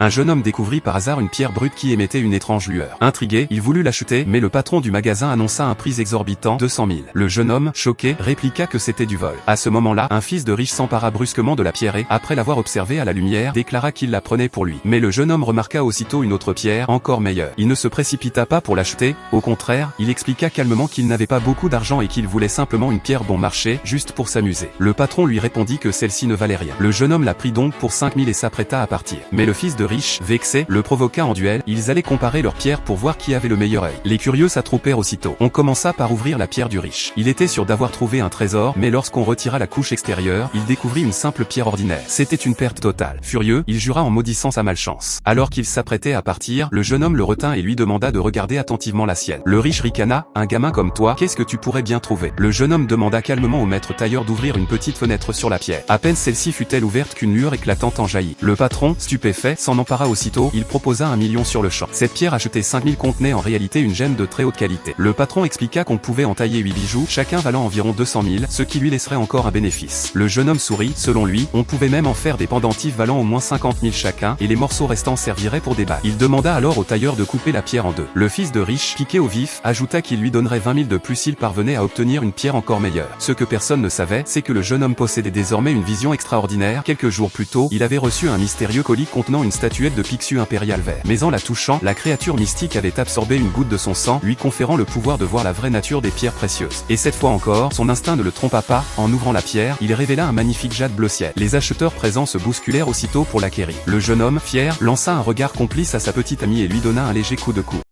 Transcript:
un jeune homme découvrit par hasard une pierre brute qui émettait une étrange lueur. Intrigué, il voulut l'acheter, mais le patron du magasin annonça un prix exorbitant, 200 000. Le jeune homme, choqué, répliqua que c'était du vol. À ce moment-là, un fils de riche s'empara brusquement de la pierre et, après l'avoir observée à la lumière, déclara qu'il la prenait pour lui. Mais le jeune homme remarqua aussitôt une autre pierre, encore meilleure. Il ne se précipita pas pour l'acheter, au contraire, il expliqua calmement qu'il n'avait pas beaucoup d'argent et qu'il voulait simplement une pierre bon marché, juste pour s'amuser. Le patron lui répondit que celle-ci ne valait rien. Le jeune homme la prit donc pour 5 000 et s'apprêta à partir. Mais le fils de riche, vexé, le provoqua en duel. Ils allaient comparer leurs pierres pour voir qui avait le meilleur œil. Les curieux s'attroupèrent aussitôt. On commença par ouvrir la pierre du riche. Il était sûr d'avoir trouvé un trésor, mais lorsqu'on retira la couche extérieure, il découvrit une simple pierre ordinaire. C'était une perte totale. Furieux, il jura en maudissant sa malchance. Alors qu'il s'apprêtait à partir, le jeune homme le retint et lui demanda de regarder attentivement la sienne. Le riche ricana, un gamin comme toi, qu'est-ce que tu pourrais bien trouver? Le jeune homme demanda calmement au maître tailleur d'ouvrir une petite fenêtre sur la pierre. À peine celle-ci fut-elle ouverte qu'une lueur éclatante en jaillit. Le patron, stupéfait, s'en empara aussitôt, il proposa 1 million sur le champ. Cette pierre achetée 5 000 contenait en réalité une gemme de très haute qualité. Le patron expliqua qu'on pouvait en tailler 8 bijoux, chacun valant environ 200 000, ce qui lui laisserait encore un bénéfice. Le jeune homme sourit, selon lui, on pouvait même en faire des pendentifs valant au moins 50 000 chacun, et les morceaux restants serviraient pour des bagues. Il demanda alors au tailleur de couper la pierre en deux. Le fils de riche, piqué au vif, ajouta qu'il lui donnerait 20 000 de plus s'il parvenait à obtenir une pierre encore meilleure. Ce que personne ne savait, c'est que le jeune homme possédait désormais une vision extraordinaire. Quelques jours plus tôt, il avait reçu un mystérieux colis contenant une statuette de Pixiu impérial vert. Mais en la touchant, la créature mystique avait absorbé une goutte de son sang, lui conférant le pouvoir de voir la vraie nature des pierres précieuses. Et cette fois encore, son instinct ne le trompa pas, en ouvrant la pierre, il révéla un magnifique jade bleu ciel. Les acheteurs présents se bousculèrent aussitôt pour l'acquérir. Le jeune homme, fier, lança un regard complice à sa petite amie et lui donna un léger coup de coude.